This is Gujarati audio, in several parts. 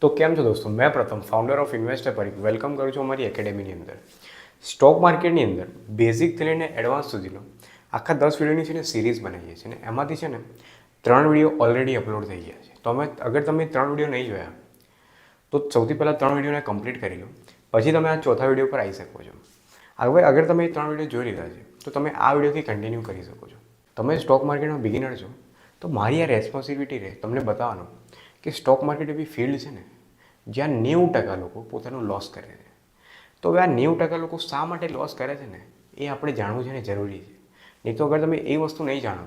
તો કેમ છો દોસ્તો, મેં પ્રથમ founder of investor Parikh welcome કરું છું અમારી એકેડેમીની અંદર. સ્ટોક માર્કેટની અંદર બેઝિકથી લઈને એડવાન્સ સુધીનો આખા 10 વિડીયોની છે ને સિરીઝ બનાવીએ છીએ અને એમાંથી છે ને 3 વિડીયો ઓલરેડી અપલોડ થઈ ગયા છે. તો અગર તમે 3 વિડીયો નહીં જોયા તો સૌથી પહેલાં 3 વિડીયોને કમ્પ્લીટ કરી લો, પછી તમે આ ચોથા વિડીયો પર આવી શકો છો. હવે અગર તમે 3 વિડીયો જોઈ લીધા છે તો તમે આ વિડીયોથી કન્ટિન્યુ કરી શકો છો. તમે સ્ટોક માર્કેટમાં બિગિનર છો તો મારી આ રેસ્પોન્સિબિલિટી રહે તમને બતાવવાનું કે સ્ટોક માર્કેટ એવી ફિલ્ડ છે ને જ્યાં 90% લોકો પોતાનું લોસ કરે છે. તો હવે આ 90% લોકો શા માટે લોસ કરે છે ને એ આપણે જાણવું છે ને જરૂરી છે. નહીં તો અગર તમે એ વસ્તુ નહીં જાણો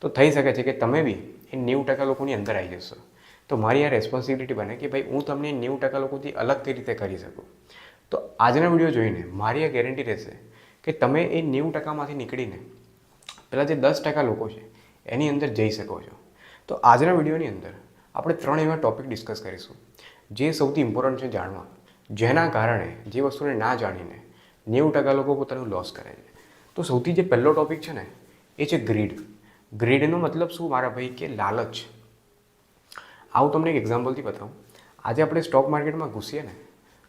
તો થઈ શકે છે કે તમે બી એ 90% લોકોની અંદર આવી જશો. તો મારી આ રેસ્પોન્સિબિલિટી બને કે ભાઈ હું તમને 90% લોકોથી અલગ કઈ રીતે કરી શકું. તો આજના વિડીયો જોઈને મારી આ ગેરંટી રહેશે કે તમે એ 90%માંથી નીકળીને પહેલાં જે 10% લોકો છે એની અંદર જઈ શકો છો. તો આજના વિડીયોની અંદર આપણે 3 એવા ટૉપિક ડિસ્કસ કરીશું જે સૌથી ઇમ્પોર્ટન્ટ છે જાણવા, જેના કારણે જે વસ્તુને ના જાણીને 90% લોકો પોતાનું લોસ કરે છે. તો સૌથી જે પહેલો ટૉપિક છે ને એ છે ગ્રીડ. ગ્રીડનો મતલબ શું મારા ભાઈ કે લાલચ. આવું તમને એક એક્ઝામ્પલથી બતાવું. આજે આપણે સ્ટોક માર્કેટમાં ઘૂસીએ ને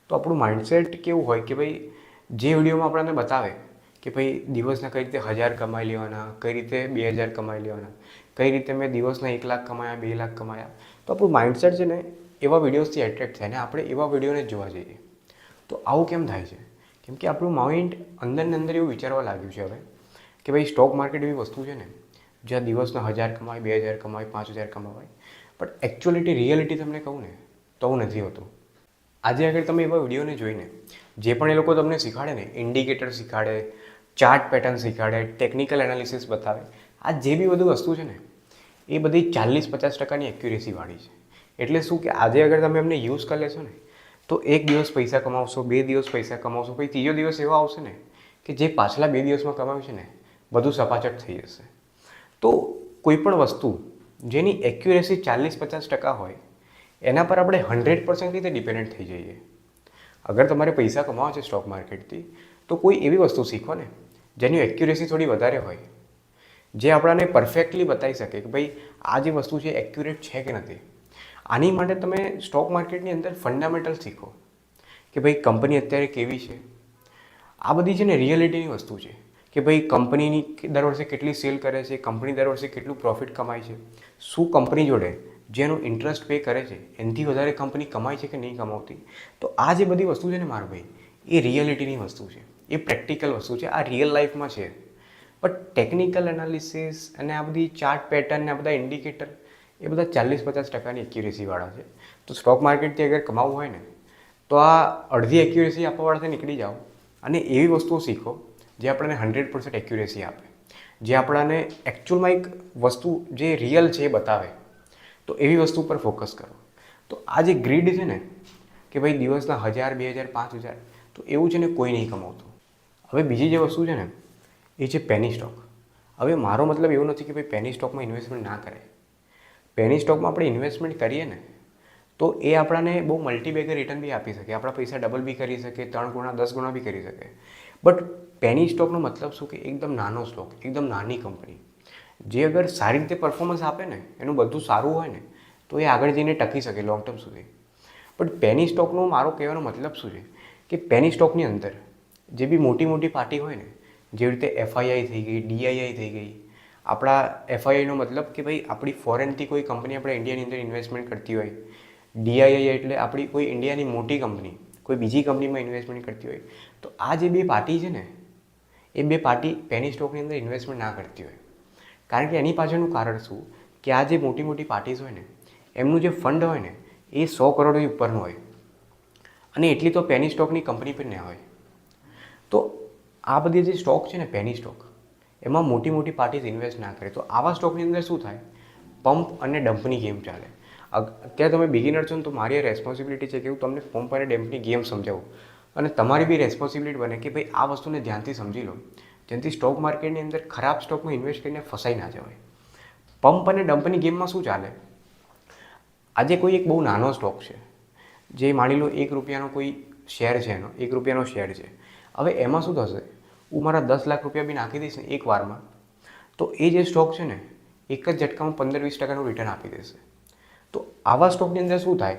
તો આપણું માઇન્ડસેટ કેવું હોય કે ભાઈ જે વિડીયોમાં આપણને બતાવે કે ભાઈ દિવસના કઈ રીતે 1000 કમાઈ લેવાના, કઈ રીતે 2000 કમાઈ લેવાના, કઈ રીતે મેં દિવસના 1 લાખ કમાયા, 2 લાખ કમાયા, તો આપણું માઇન્ડસેટ છે ને એવા વિડીયોઝથી એટ્રેક્ટ થાય ને આપણે એવા વિડીયોને જોવા જઈએ. તો આવું કેમ થાય છે? કેમ કે આપણું માઇન્ડ અંદરને અંદર એવું વિચારવા લાગ્યું છે હવે કે ભાઈ સ્ટોક માર્કેટ એવી વસ્તુ છે ને જ્યાં દિવસના 1000 કમાય, 2000 કમાય, 5000 કમાવાય. બટ એકચ્યુઅલિટી રિયાલિટી તમને કહું ને તો આવું નથી હોતું. આજે આગળ તમે એવા વિડીયોને જોઈને જે પણ એ લોકો તમને શીખવાડે ને, ઇન્ડિકેટર શીખવાડે, ચાર્ટ પેટર્ન શીખવાડે, ટેકનિકલ એનાલિસિસ બતાવે, આ જે બી બધું વસ્તુ છે ને એ બધી 40-50% એક્યુરેસીવાળી છે. એટલે શું કે આજે અગર તમે એમને યુઝ કરી લેશો ને તો એક દિવસ પૈસા કમાવશો, 2 દિવસ પૈસા કમાવશો, પછી ત્રીજો દિવસ એવો આવશે ને કે જે પાછલા 2 દિવસમાં કમાવ્યું છે ને બધું સપાચટ થઈ જશે. તો કોઈ પણ વસ્તુ જેની એક્યુરેસી 40-50% હોય એના પર આપણે 100% રીતે ડિપેન્ડન્ટ થઈ જઈએ. અગર તમારે પૈસા કમાવા છે સ્ટોક માર્કેટથી તો કોઈ એવી વસ્તુ શીખો ને જેની એક્યુરેસી થોડી વધારે હોય, જે આપણને પરફેક્ટલી બતાવી શકે કે ભાઈ આ જે વસ્તુ છે એક્યુરેટ છે કે નથી. આની માટે તમે સ્ટોક માર્કેટની અંદર ફંડામેન્ટલ શીખો કે ભાઈ કંપની અત્યારે કેવી છે. આ બધી છે ને રિયાલિટીની વસ્તુ છે કે ભાઈ કંપનીની દર વર્ષે કેટલી સેલ કરે છે, કંપની દર વર્ષે કેટલું પ્રોફિટ કમાય છે, શું કંપની જોડે જેનું ઇન્ટરેસ્ટ પે કરે છે એનાથી વધારે કંપની કમાય છે કે નહીં કમાવતી. તો આ જે બધી વસ્તુ છે ને મારા ભાઈ એ રિયાલિટીની વસ્તુ છે, એ પ્રેક્ટિકલ વસ્તુ છે, આ રિયલ લાઈફમાં છે. બટ ટેકનિકલ એનાલિસિસ અને આ બધી ચાર્ટ પેટર્ન ને આ બધા ઇન્ડિકેટર એ બધા 40-50%ની એક્યુરેસીવાળા છે. તો સ્ટોક માર્કેટથી અગર કમાવવું હોય ને તો આ અડધી એક્યુરેસી આપવાવાળાથી નીકળી જાઓ અને એવી વસ્તુઓ શીખો જે આપણને 100% એક્યુરેસી આપે, જે આપણને એકચ્યુઅલમાં એક વસ્તુ જે રિયલ છે એ બતાવે. તો એવી વસ્તુ પર ફોકસ કરો. તો આ જે ગ્રીડ છે ને કે ભાઈ દિવસના 1000, 2000, 5000, તો એવું છે ને કોઈ નહીં કમાવતું. હવે બીજી જે વસ્તુ છે ને એ છે પેની સ્ટોક. હવે મારો મતલબ એવો નથી કે ભાઈ પેની સ્ટોકમાં ઇન્વેસ્ટમેન્ટ ના કરે. પેની સ્ટોકમાં આપણે ઇન્વેસ્ટમેન્ટ કરીએ ને તો એ આપણને બહુ મલ્ટીબેગર રિટર્ન બી આપી શકે, આપણા પૈસા ડબલ બી કરી શકે, 3 ગુણા 10 ગુણા બી કરી શકે. બટ પેની સ્ટોકનો મતલબ શું કે એકદમ નાનો સ્ટોક, એકદમ નાની કંપની જે અગર સારી રીતે પરફોર્મન્સ આપે ને, એનું બધું સારું હોય ને તો એ આગળ જઈને ટકી શકે લોંગ ટર્મ સુધી. બટ પેની સ્ટોકનો મારો કહેવાનો મતલબ શું છે કે પેની સ્ટોકની અંદર જે બી મોટી મોટી પાર્ટી હોય ને, જેવી રીતે એફઆઈઆઈ થઈ ગઈ, ડીઆઈઆઈ થઈ ગઈ. આપણા એફઆઈઆઈનો મતલબ કે ભાઈ આપણી ફોરેનથી કોઈ કંપની આપણે ઇન્ડિયાની અંદર ઇન્વેસ્ટમેન્ટ કરતી હોય, ડીઆઈઆઈ એટલે આપણી કોઈ ઇન્ડિયાની મોટી કંપની કોઈ બીજી કંપનીમાં ઇન્વેસ્ટમેન્ટ કરતી હોય. તો આ જે બે પાર્ટી છે ને એ બે પાર્ટી પેની સ્ટોકની અંદર ઇન્વેસ્ટમેન્ટ ના કરતી હોય. કારણ કે એની પાછળનું કારણ શું કે આ જે મોટી મોટી પાર્ટીઝ હોય ને એમનું જે ફંડ હોય ને એ 100 કરોડથી ઉપરનું હોય અને એટલી તો પેની સ્ટોકની કંપની પર ના હોય. તો આ બધી જે સ્ટોક છે ને પેની સ્ટોક એમાં મોટી મોટી પાર્ટીઝ ઇન્વેસ્ટ ના કરે. તો આવા સ્ટોકની અંદર શું થાય, પંપ અને ડમ્પની ગેમ ચાલે. અત્યારે તમે બિગિનર છો ને તો મારી રેસ્પોન્સિબિલિટી છે કે હું તમને પંપ અને ડમ્પની ગેમ સમજાવું અને તમારી બી રેસ્પોન્સિબિલિટી બને કે ભાઈ આ વસ્તુને ધ્યાનથી સમજી લો જેનાથી સ્ટોક માર્કેટની અંદર ખરાબ સ્ટોકમાં ઇન્વેસ્ટ કરીને ફસાઈ ના જવાય. પંપ અને ડમ્પની ગેમમાં શું ચાલે, આજે કોઈ એક બહુ નાનો સ્ટોક છે જે માની લો 1 રૂપિયાનો કોઈ શેર છે, એનો 1 રૂપિયાનો શેર છે. હવે એમાં શું થશે, હું મારા 10 લાખ રૂપિયા બી નાખી દઈશ ને એક વારમાં તો એ જે સ્ટોક છે ને એક જ ઝટકામાં 15-20%નું રિટર્ન આપી દેશે. તો આવા સ્ટોકની અંદર શું થાય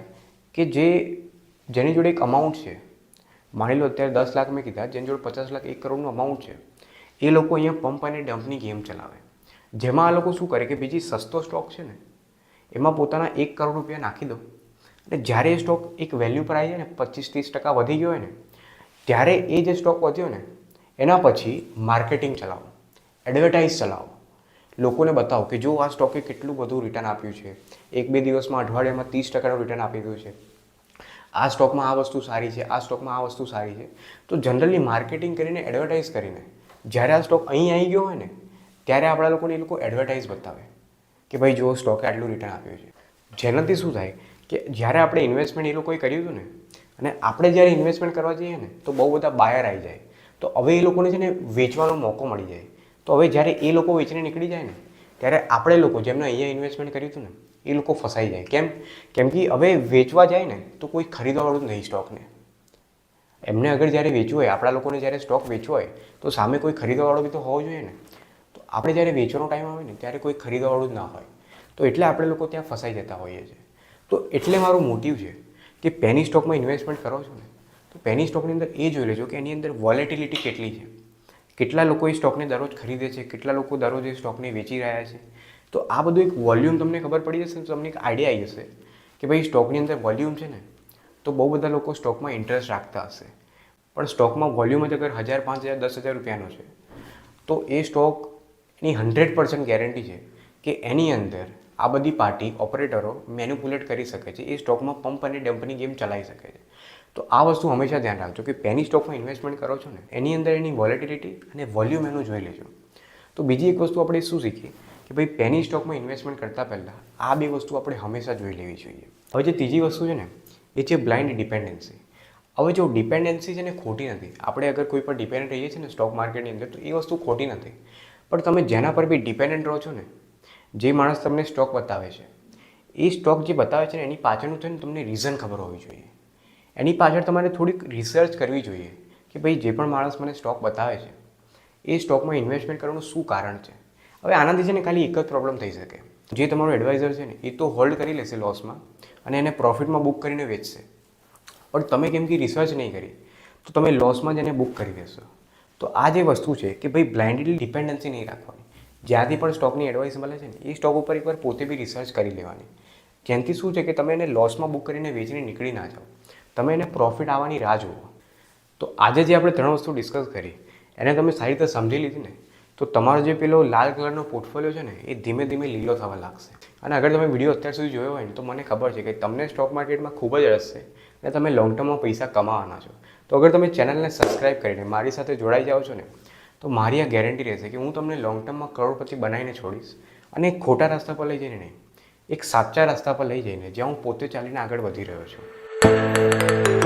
કે જેની જોડે એક અમાઉન્ટ છે, માની લો અત્યારે 10 લાખ મેં કીધા, જેની જોડે 50 લાખ 1 કરોડનું અમાઉન્ટ છે, એ લોકો અહીંયા પંપ અને ડમ્પની ગેમ ચલાવે, જેમાં આ લોકો શું કરે કે બીજી સસ્તો સ્ટોક છે ને એમાં પોતાના 1 કરોડ રૂપિયા નાખી દો, અને જ્યારે એ સ્ટોક એક વેલ્યુ પર આવી જાય ને 25-30% વધી ગયો હોય ને, ત્યારે એ જે સ્ટોક વધ્યો ને એના પછી માર્કેટિંગ ચલાવો, એડવર્ટાઇઝ ચલાવો, લોકોને બતાવો કે જો આ સ્ટોકે કેટલું બધું રિટર્ન આપ્યું છે, 1-2 દિવસમાં અઠવાડિયામાં 30%નું રિટર્ન આપી દીધું છે, આ સ્ટોકમાં આ વસ્તુ સારી છે, આ સ્ટોકમાં આ વસ્તુ સારી છે. તો જનરલી માર્કેટિંગ કરીને, એડવર્ટાઇઝ કરીને જ્યારે આ સ્ટોક અહીં આવી ગયો હોય ને ત્યારે આપણા લોકોને એ લોકો એડવર્ટાઇઝ બતાવે કે ભાઈ જો સ્ટોકે આટલું રિટર્ન આપ્યું છે. જેનાથી શું થાય કે જ્યારે આપણે ઇન્વેસ્ટમેન્ટ એ લોકોએ કર્યું હતું ને અને આપણે જ્યારે ઇન્વેસ્ટમેન્ટ કરવા જઈએ ને તો બહુ બધા બાયર આવી જાય, તો હવે એ લોકોને છે ને વેચવાનો મોકો મળી જાય. તો હવે જ્યારે એ લોકો વેચીને નીકળી જાય ને ત્યારે આપણે લોકો જેમને અહીંયા ઇન્વેસ્ટમેન્ટ કર્યું હતું ને એ લોકો ફસાઈ જાય. કેમ કે હવે વેચવા જાય ને તો કોઈ ખરીદવાવાળું જ નહીં સ્ટોકને. એમને અગર જ્યારે વેચવું હોય, આપણા લોકોને જ્યારે સ્ટોક વેચવો હોય તો સામે કોઈ ખરીદવાવાળો બી તો હોવો જોઈએ ને. તો આપણે જ્યારે વેચવાનો ટાઈમ આવે ને ત્યારે કોઈ ખરીદવાવાળું જ ના હોય, તો એટલે આપણે લોકો ત્યાં ફસાઈ જતા હોઈએ છીએ. તો એટલે મારો મોટિવ છે કે પેની સ્ટોકમાં ઇન્વેસ્ટમેન્ટ કરો છો ને તો પેની સ્ટોકની અંદર એ જોઈ લેજો કે એની અંદર વોલેટિલિટી કેટલી છે, કેટલા લોકો એ સ્ટોકને દરરોજ ખરીદે છે, કેટલા લોકો દરરોજ એ સ્ટોકને વેચી રહ્યા છે. તો આ બધું એક વોલ્યુમ તમને ખબર પડી જશે તો તમને એક આઈડિયા આવી જશે કે ભાઈ સ્ટોકની અંદર વોલ્યુમ છે ને તો બહુ બધા લોકો સ્ટોકમાં ઇન્ટરેસ્ટ રાખતા હશે, પણ સ્ટોકમાં વોલ્યુમ જ અગર 1000, 5000, 10,000 રૂપિયાનો છે તો એ સ્ટોકની 100% ગેરંટી છે કે એની અંદર આ બધી પાર્ટી ઓપરેટરો મેન્યુપ્યુલેટ કરી શકે છે, એ સ્ટોકમાં પંપ અને ડમ્પની ગેમ ચલાવી શકે છે. તો આ વસ્તુ હંમેશા ધ્યાન રાખજો કે પેની સ્ટોકમાં ઇન્વેસ્ટમેન્ટ કરો છો ને એની અંદર એની વોલેટિલિટી અને વોલ્યુમ એનું જોઈ લેજો. તો બીજી એક વસ્તુ આપણે શું શીખીએ કે ભાઈ પેની સ્ટોકમાં ઇન્વેસ્ટમેન્ટ કરતાં પહેલાં આ બે વસ્તુ આપણે હંમેશા જોઈ લેવી જોઈએ. હવે જે ત્રીજી વસ્તુ છે ને એ છે બ્લાઇન્ડ ડિપેન્ડન્સી. હવે જો ડિપેન્ડન્સી છે ને ખોટી નથી, આપણે અગર કોઈ પર ડિપેન્ડન્ટ રહીએ છીએ ને સ્ટોક માર્કેટની અંદર તો એ વસ્તુ ખોટી નથી, પણ તમે જેના પર બી ડિપેન્ડન્ટ રહો છો ને, જે માણસ તમને સ્ટોક બતાવે છે એ સ્ટોક જે બતાવે છે ને એની પાછળનું છે ને તમને રીઝન ખબર હોવી જોઈએ. એની પાછળ તમારે થોડીક રિસર્ચ કરવી જોઈએ કે ભાઈ જે પણ માણસ મને સ્ટોક બતાવે છે એ સ્ટોકમાં ઇન્વેસ્ટમેન્ટ કરવાનું શું કારણ છે. હવે આનાથી છે ને ખાલી એક જ પ્રોબ્લેમ થઈ શકે, જે તમારો એડવાઇઝર છે ને એ તો હોલ્ડ કરી લેશે લોસમાં અને એને પ્રોફિટમાં બુક કરીને વેચશે, પણ તમે કેમ કે રિસર્ચ નહીં કરી તો તમે લોસમાં જ એને બુક કરી દેશો. તો આ જે વસ્તુ છે કે ભાઈ બ્લાઇન્ડલી ડિપેન્ડન્સી નહીં રાખવાની, જ્યાંથી પણ સ્ટોકની એડવાઇસ મળે છે ને એ સ્ટોક ઉપર એકવાર પોતે બી રિસર્ચ કરી લેવાની, જેનાથી શું છે કે તમે એને લોસમાં બુક કરીને વેચીને નીકળી ના જાઓ, તમે એને પ્રોફિટ આવવાની રાહ જુઓ. તો આજે જે આપણે 3 વસ્તુ ડિસ્કસ કરી એને તમે સારી રીતે સમજી લીધી ને તો તમારો જે પેલો લાલ કલરનો પોર્ટફોલિયો છે ને એ ધીમે ધીમે લીલો થવા લાગશે. અને અગર તમે વિડીયો અત્યાર સુધી જોયો હોય ને તો મને ખબર છે કે તમને સ્ટોક માર્કેટમાં ખૂબ જ રસ છે અને તમે લોંગ ટર્મમાં પૈસા કમાવાના છો. તો અગર તમે ચેનલને સબસ્ક્રાઈબ કરીને મારી સાથે જોડાઈ જાઓ છો ને તો મારી આ ગેરંટી રહેશે કે હું તમને લોંગ ટર્મમાં કરોડપતિ બનાવીને છોડીશ, અને એક ખોટા રસ્તા પર લઈ જઈને નહીં, એક સાચા રસ્તા પર લઈ જઈને જ્યાં હું પોતે ચાલીને આગળ વધી રહ્યો છું.